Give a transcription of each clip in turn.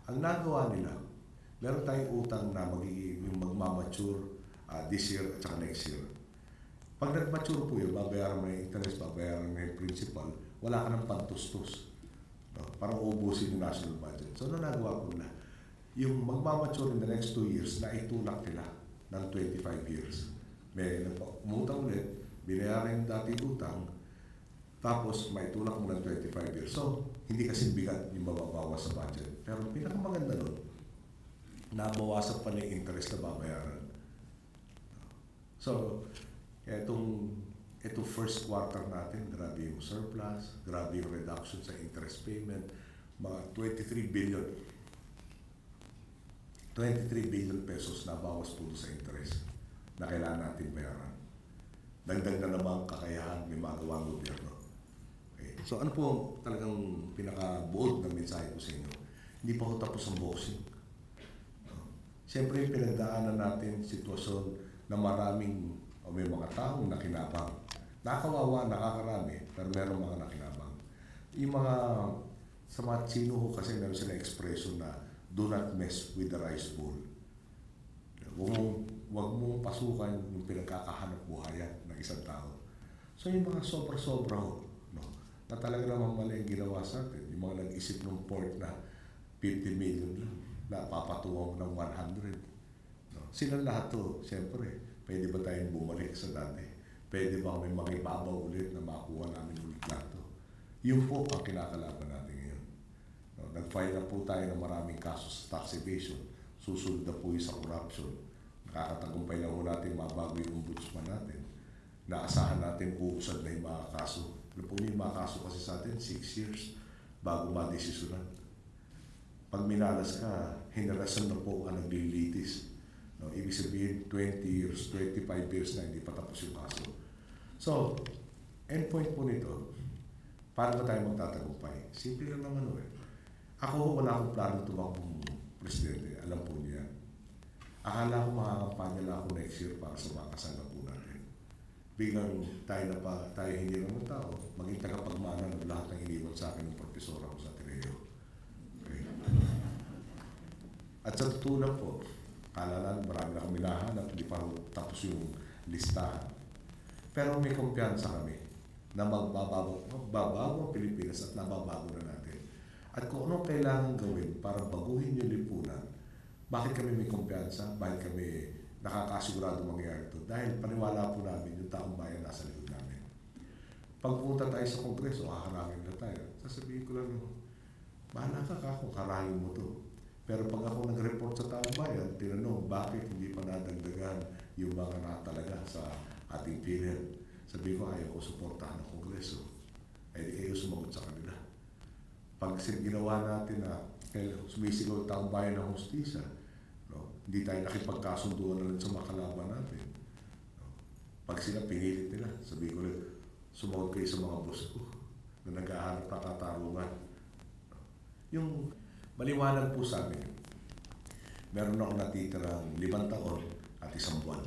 Ang nagawa nila, meron tayong utang na magiging yung magmamature this year at saka next year. Pag nag-mature po yun, babayaran mo yung interest, babayaran mo yung principal, wala ka ng pantustos. No? Parang ubusin yung national budget. So, ano nagawa ko na? Yung magmamature in the next 2 years, na itulak nila ng 25 years. May umutang ulit, binayaran yung dati utang, tapos may tulak mo ng 25 years. So, hindi kasi bigat yung mababawas sa budget. Pero pinakamaganda nun, nabawasan pa na yung interest na babayaran. So, itong first quarter natin, grabe yung surplus, grabe yung reduction sa interest payment, mga 23 billion. 23 billion pesos na bawas po sa interest na kailangan natin bayaran. Dagdag na naman kakayahan may magawa ng gobyerno. Okay. So ano po talagang pinakabuod ng mensahe ko sa inyo? Hindi pa ho tapos ang boxing. Siyempre pinagdaanan natin sitwasyon na maraming o may mga taong nakinabang. Nakawawa, nakakarami, pero meron mga nakinabang. Yung mga sa mga Chino ho kasi meron sila expression na do not mess with the rice bowl. Huwag mong pasukan yung pinagkakahanap buhayan ng isang tao. So yung mga sobra-sobra ho, no, na talaga namang mali ang ginawa sa atin. Yung mga nag-isip ng port na 50 million lang, na papatuwa mo ng 100. No? Sila lahat to, siyempre, pwede ba tayong bumalik sa dati? Pwede ba may makibabaw ulit na makuha namin ulit lahat to? Yun po ang kinakalaban natin ngayon. No? Nag-file na po tayo ng maraming kasos sa tax evasion. Susunod na po yung sa corruption. Nakakatagumpay na po natin mabago yung ombudsman natin. Naasahan natin uusad na yung mga kaso. Ano po yung mga kaso kasi sa atin? 6 years bago madesisyonan. Pag minalas ka, hinarasan na po ang naglilitis. No, ibig sabihin, 20 years, 25 years na hindi pa tapos yung kaso. So, endpoint po nito, paano ba tayo magtatagumpay? Simple lang naman eh. Ako, wala akong plano tumakbong presidente. Alam po niya. Akala ko makakampanya lang ako next year para sa mga kasama po natin. Biglang tayo hindi naman tao, maging tagapagmana ng lahat ng iniwan sa akin ng profesor ako sa Ateneo. Okay. At sa totoo lang po, kala lang marami na kami nahanap, hindi pa tapos yung listahan. Pero may kumpiyansa kami na magbabago ang Pilipinas at nababago na natin. At kung anong kailangan gawin para baguhin yung lipunan, bakit kami may kumpiyansa? Bakit kami nakakasigurado mangyayari ito? Dahil paniwala po namin yung taong bayan nasa likod namin. Pagpunta tayo sa Kongreso, haharangin na tayo. Sasabihin ko lang, bahala ka kung harangin mo to. Pero pag ako nag-report sa taong bayan, tinanong bakit hindi pa nadagdagan yung mga natalaga sa ating PhilHealth. Sabi ko, ayaw ko suportahan ng Kongreso. Ay di kayo sumagot sa kanila. Pag ginawa natin na sumisigaw ang taong bayan ng hustisya, no, hindi tayo nakipagkasunduan na rin sa mga kalaban natin. No. Pag sila pinilit nila, sabi ko rin, sumagot kayo sa mga boss ko na naghahanap ng katarungan. No. Yung maliwanag po sa amin, meron ako natitirang 5 taon at 1 buwan.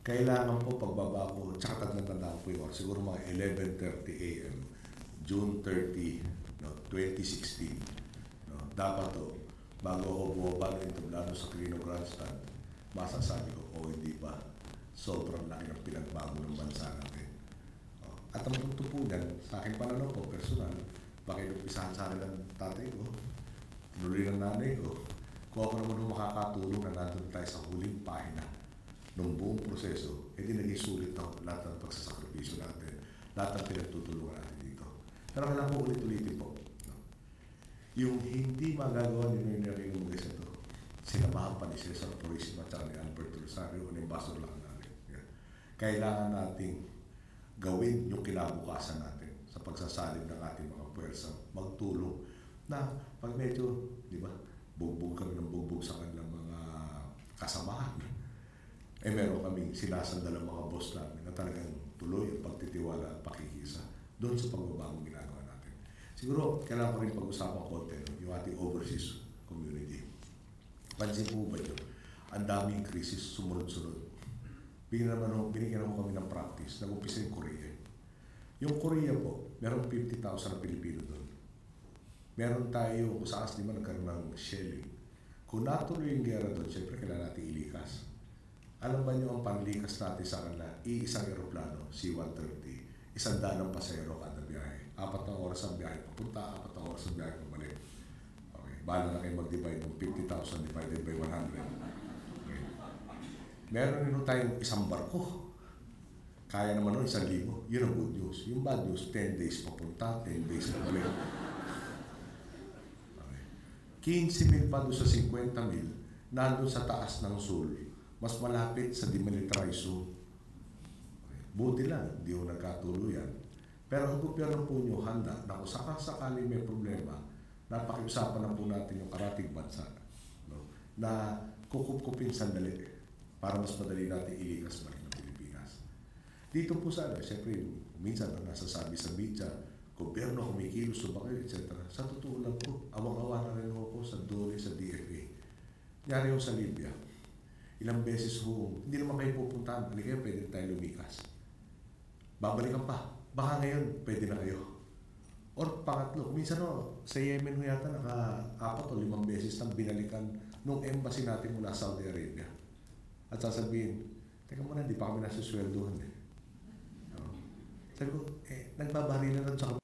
Kailangan po pagbaba ko, tsaka tanda ko po yun, siguro mga 11:30 a.m., June 30, no, 2016. No, dapat to, bago ako bumaba ng entablado sa Quirino Grandstand, masasabi ko, hindi pa, sobrang laki ng pinagbago ng bansa natin. At ang punto po yan, sa aking pananaw po, personal, bakit umpisahan sa akin ng tatay ko, tinuloy ng nanay ko, kung ako naman makakatulong na nandun tayo sa huling pahina ng buong proseso, hindi naging sulit na lahat ng pagsasakripisyo natin, lahat ng pinagtutulungan natin dito. Pero kailangan po ulit-ulitin po. No? Yung hindi magagawa ni Noy Lumunguesa ito, sinamahan pa ni Cesar Purisima at ni Albert Rosario o ni Ambassador Lacandale. Yeah. Kailangan nating gawin yung kinabukasan natin sa pagsasalib ng ating mga puwersa, magtulong na pag medyo, di ba, bugbog kami ng bugbog sa kanilang mga kasamahan. Meron kaming sinasandal ang mga boss namin na talagang tuloy ang pagtitiwala at pakikisa doon sa pagbabagong ginagawa natin. Siguro, kailangan ko rin pag-usapan konti yung ating overseas community. Pansin po ba yun? Ang daming krisis sumunod-sunod. Binigyan naman kami ng practice. Nag-umpisa yung Korea. Yung Korea po, meron 50,000 na Pilipino doon. Meron tayo, kung saan di ba nagkaroon ng shelling. Kung natuloy yung gera doon, syempre kailangan natin ilikas. Alam ba nyo ang panlikas natin sa kanila? Iisang aeroplano, C-130, 100 ng pasahero kada biyahe. 4 na oras ang biyahe papunta, 4 na oras ang biyahe pabalik. Okay. Bahala na kayo mag-divide ng 50,000 divided by 100. Okay. Meron nyo tayong isang barko. Kaya naman nun 1,000. Yun ang good news. Yung bad news, 10 days papunta, 10 days pabalik. Okay. 15,000 pa doon sa 50,000, nandun sa taas ng Sul. Mas malapit sa demilitarized zone. Buti lang, hindi ko nagkatuluyan. Pero ang gobyerno po nyo handa na kung sakasakali may problema, napakiusapan na po natin yung karating bansa, no? Na kukupkupin sandali para mas madali natin ilikas balik ng Pilipinas. Dito po sana, siyempre, minsan nasasabi sa media, gobyerno kumikilos, sumakay, etc. Sa totoo lang po, awang-awa na rin ako sa DOLE, sa DFA. Nangyari yung sa Libya. Ilang beses ho, hindi naman kayo pupuntahan, hindi kayo pwede tayo lumikas. Babalikan pa. Baka ngayon, pwede na kayo. Or pangatlo, minsan no, sa Yemen ho yata 4 o 5 beses nang binalikan nung embassy natin mula Saudi Arabia. At sasabihin, teka muna, hindi pa kami nasusweldohan eh. Sabi ko, nagbabarilan lang sa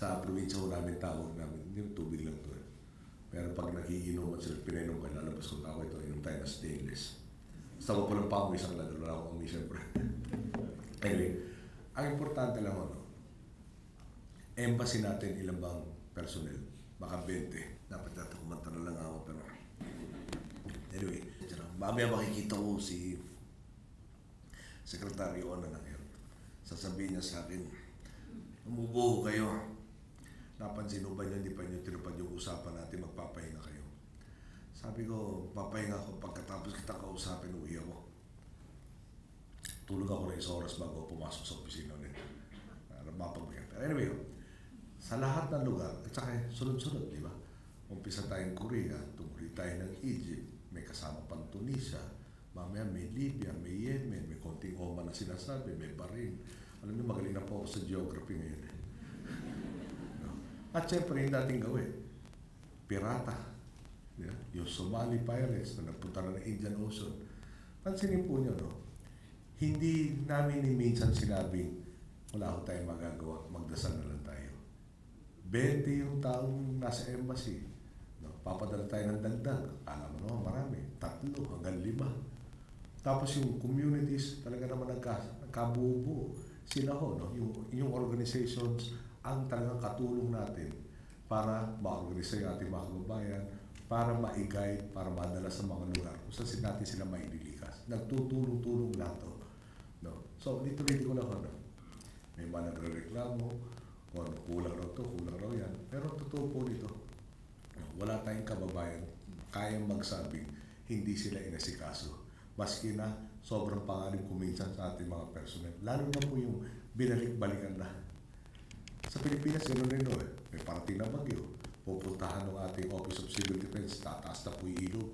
sa probinsya ko namin tawag namin, yung tubig lang to eh. Pero pag nagiinom at sila pinainom ka, lalabas ko ako ito, inom tayo na stainless. Basta ko po lang pa isang lalo na ako kami siyempre. Anyway, ang importante lang ano, embassy natin ilang bang personnel? Baka 20. Dapat natin kumanta na lang ako pero anyway, mamaya makikita ko si Secretary Ona ng Health. Sasabihin niya sa akin, umubo kayo. Napansin mo ba niyo, hindi pa niyo tinupad yung usapan natin, magpapahinga kayo. Sabi ko, papahinga ako pagkatapos kita kausapin, uwi ako. Tulog ako na isang oras bago pumasok sa opisina ulit. Para mapagpahinga. Anyway, sa lahat ng lugar, at saka sunod-sunod, di ba? Umpisa tayong Korea, tumuloy tayo ng Egypt, may kasama pang Tunisia, mamaya may Libya, may Yemen, may konting Oman na sinasabi, may Bahrain. Alam niyo, magaling na po ako sa geography ngayon eh. At syempre, yung dating gawin, pirata. Yeah? Yung Somali pirates na nagpunta na ng Indian Ocean. Pansinin po nyo, no? Hindi namin ni minsan sinabing, wala ko tayong magagawa, magdasal na lang tayo. 20 yung taong nasa embassy. No? Papadala tayo ng dagdag. Alam mo naman, marami. 3 hanggang 5. Tapos yung communities, talaga naman nagkabuo-buo. Sila ho, no? Yung organizations, ang talagang katulong natin para ma-organize yung ating mga kababayan, para ma-guide, para madala sa mga lugar kung saan natin sila maililikas. Nagtutulong-tulong lahat to. No? So, dito ko lang ano. May mga nagre-reklamo, kung ano, kulang raw to, kulang raw yan. Pero totoo po nito, wala tayong kababayan kayang magsabing hindi sila inasikaso. Maski na sobrang panganib kuminsan sa ating mga personel. Lalo na po yung binalik-balikan na. Sa Pilipinas, gano'n rin eh. May parating na bagyo. Pupuntahan ng ating Office of Civil Defense, tataas na po yung ilog.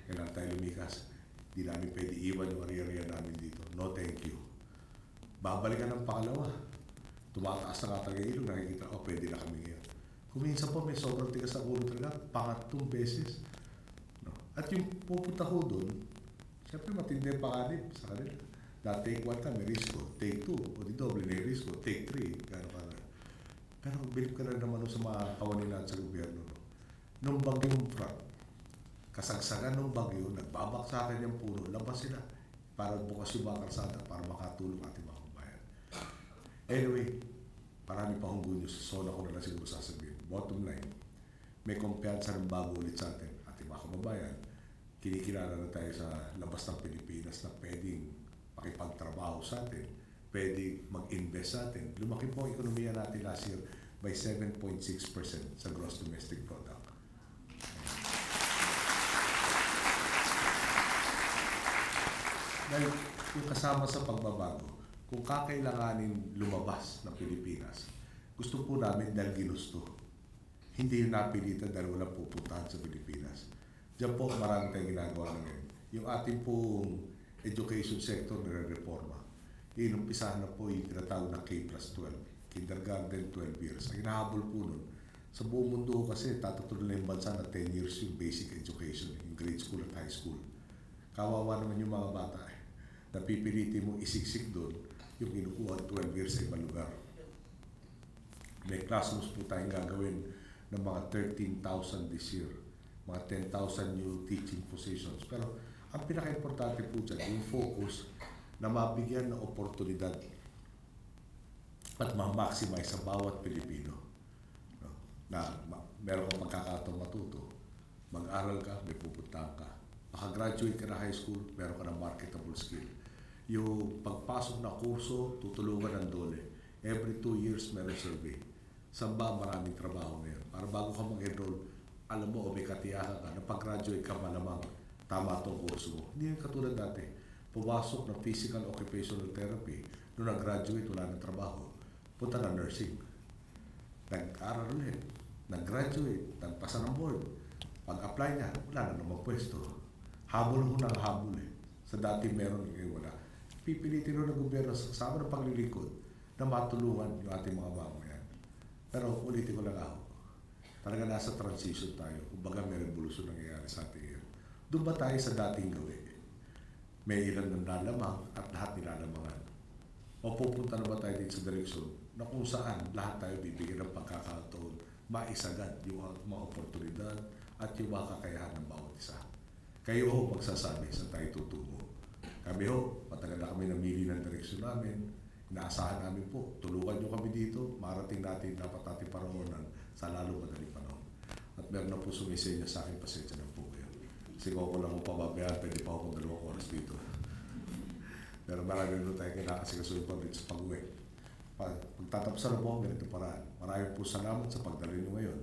Kailangan tayo lumikas. Di namin pwede iwan yung area namin dito. No, thank you. Babalikan ng pangalawa. Tumataas na nga talaga yung ilog, nakikita, pwede na kami ngayon. Kuminsan po, may sobrang tigas na ulo talaga, pangatlong beses. No? At yung pupunta ko doon, siyempre matindi ang panganib sa kanila. Na take 1 ka, may risko. Take 2, o di doble na yung risko. Take 3, gano'n ka na. Pero bilib ka na naman sa mga kawanilan sa gobyerno. No? Nung bagyong Frank, kasagsagan ng bagyo, nagbabaksakan yung puno, labas sila para bukas yung mga kalsada para makatulong ating mga kabayan. Anyway, marami pa akong good news. So na ko na lang siguro sasabihin. Bottom line, may kumpiyansa ng bago ulit sa atin, ating mga kababayan. Kinikilala na tayo sa labas ng Pilipinas na pwedeng makipagtrabaho sa atin, pwedeng mag-invest sa atin. Lumaki po ang ekonomiya natin last year by 7.6% sa gross domestic product. Dahil yung kasama sa pagbabago, kung kakailanganin lumabas ng Pilipinas, gusto po namin dahil ginusto. Hindi yung napilitan dahil walang pupuntahan sa Pilipinas. Diyan po marami tayong ginagawa ngayon. Yung ating pong education sector na reforma. Inumpisahan na po yung tinatawag na K+12, kindergarten 12 years. Ang hinahabol po nun, sa buong mundo kasi tatutuloy na yung bansa na 10 years yung basic education, yung grade school at high school. Kawawa naman yung mga bata napipilitin mo isiksik doon yung kinukuha 12 years sa ibang lugar. May classrooms po tayong gagawin ng mga 13,000 this year, mga 10,000 new teaching positions. Pero ang pinaka-importante po dyan, yung focus na mabigyan ng oportunidad at ma-maximize sa bawat Pilipino. No? Na meron kang pagkakataong matuto, mag-aral ka, may pupuntahan ka. Makagraduate ka na high school, meron ka ng marketable skill. Yung pagpasok na kurso, tutulungan ng DOLE. Every 2 years, meron survey. Saan ba maraming trabaho ngayon? Para bago ka mag-enroll, alam mo o may katiyakan ka na pag-graduate ka malamang tama itong kurso mo. Hindi yung katulad dati. Pumasok ng physical occupational therapy, nung nag-graduate, wala ng trabaho. Punta na nursing. Nag-aral ulit. Nag-graduate. Nagpasa ng board. Pag-apply niya, wala na namang pwesto. Habol mo ng habol eh. Sa dati meron, ngayon wala. Pipilitin rin ng gobyerno sa kasama ng paglilingkod na matulungan yung ating mga mamamayan. Pero ulitin ko lang ako. Talaga nasa transition tayo. Kumbaga may revolusyon nangyayari sa ating ngayon. Doon ba tayo sa dating gawin? May ilan ng lalamang at lahat nilalamangan. O pupunta na ba tayo dito sa direksyon na kung saan lahat tayo bibigyan ng pagkakataon, maisagad yung mga oportunidad at yung mga kakayahan ng bawat isa. Kayo ho magsasabi sa tayo tutungo. Kami ho, matagal na kami namili ng direksyon namin. Inaasahan namin po, tulungan nyo kami dito, marating natin dapat natin paroonan sa lalo madaling panahon. At meron na po sumisenya sa akin, pasensya na po kayo. Kasi kung ako lang mo pababayaan, pwede pa akong 2 oras dito. Pero marami rin tayo kinakasikasunod pa dito sa pag-uwi. Pagtatapusan na po ang ganito paraan. Maraming po salamat sa pagdalo nyo ngayon.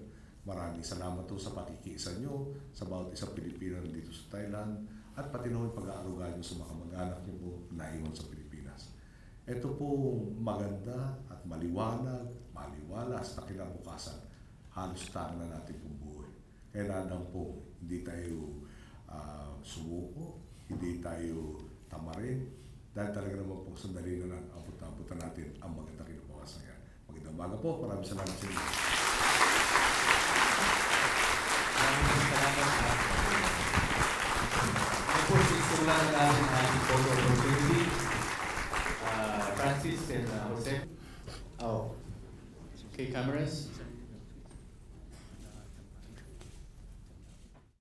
Maraming salamat po sa pakikiisa nyo sa bawat isang Pilipino dito sa Thailand at pati na pag-aaruga nyo sa mga kamag-anak nyo po na iwan sa Pilipinas. Ito po maganda at maliwalas na kinabukasan. Halos tanga na natin pong buhay. Kailangan po hindi tayo sumuko, hindi tayo tamarin, dahil talaga naman po sandali na lang abot-abutan natin ang maganda kinabukasan yan. Magandang umaga po. Maraming salamat sa inyo. Maraming salamat. Of course, istulan na natin ang ating photo opportunity. Francis and Jose. Oh. Okay, cameras.